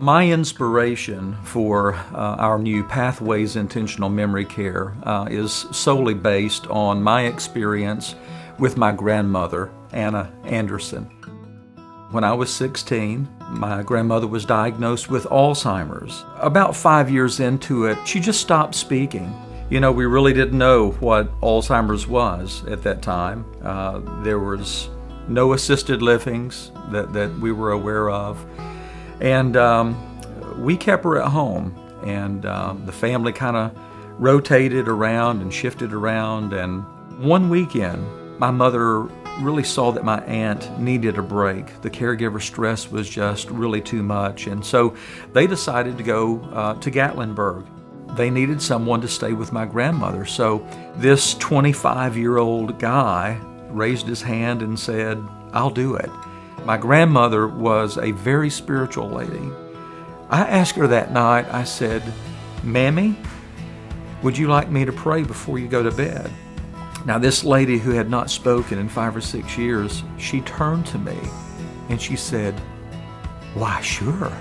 My inspiration for our new Pathways Intentional Memory Care is solely based on my experience with my grandmother, Anna Anderson. When I was 16, my grandmother was diagnosed with Alzheimer's. About 5 years into it, she just stopped speaking. You know, we really didn't know what Alzheimer's was at that time. There was no assisted livings that we were aware of. And we kept her at home, and the family kind of rotated around and shifted around. And one weekend, my mother really saw that my aunt needed a break. The caregiver stress was just really too much. And so they decided to go to Gatlinburg. They needed someone to stay with my grandmother. So this 25-year-old guy raised his hand and said, "I'll do it." My grandmother was a very spiritual lady. I asked her that night, I said, "Mammy, would you like me to pray before you go to bed?" Now, this lady who had not spoken in 5 or 6 years, she turned to me and she said, "Why, sure."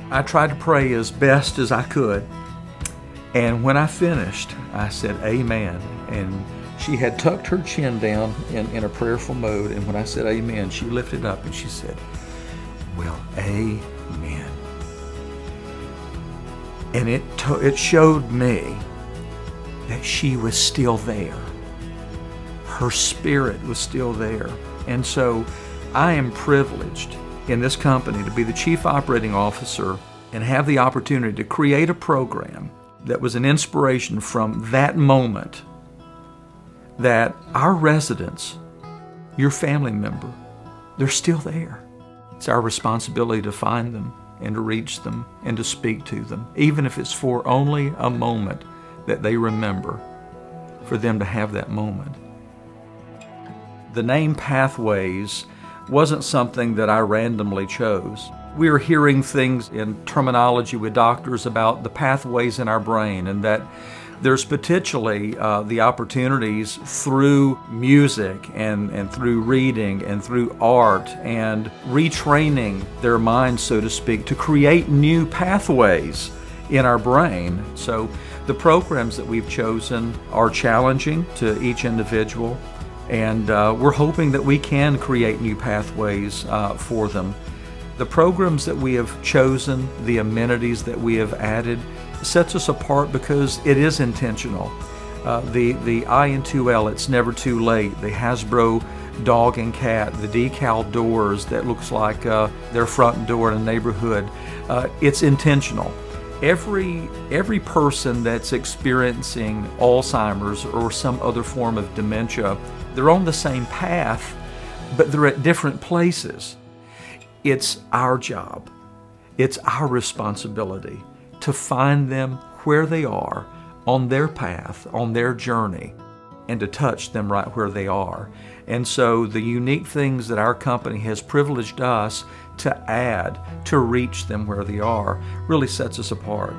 I tried to pray as best as I could. And when I finished, I said, "Amen." And she had tucked her chin down in a prayerful mode. And when I said amen, she lifted up and she said, "Well, amen." And it showed me that she was still there. Her spirit was still there. And so I am privileged in this company to be the chief operating officer and have the opportunity to create a program that was an inspiration from that moment, that our residents, your family member, they're still there. It's our responsibility to find them and to reach them and to speak to them, even if it's for only a moment that they remember, for them to have that moment. The name Pathways wasn't something that I randomly chose. We are hearing things in terminology with doctors about the pathways in our brain, and that there's potentially the opportunities through music and through reading and through art and retraining their minds, so to speak, to create new pathways in our brain. So the programs that we've chosen are challenging to each individual, and we're hoping that we can create new pathways for them. The programs that we have chosen, the amenities that we have added, sets us apart because it is intentional. The I-N2L, It's Never Too Late, the Hasbro dog and cat, the decal doors that looks like their front door in a neighborhood, it's intentional. Every person that's experiencing Alzheimer's or some other form of dementia, they're on the same path, but they're at different places. It's our job, it's our responsibility to find them where they are on their path, on their journey, and to touch them right where they are. And so the unique things that our company has privileged us to add to reach them where they are really sets us apart.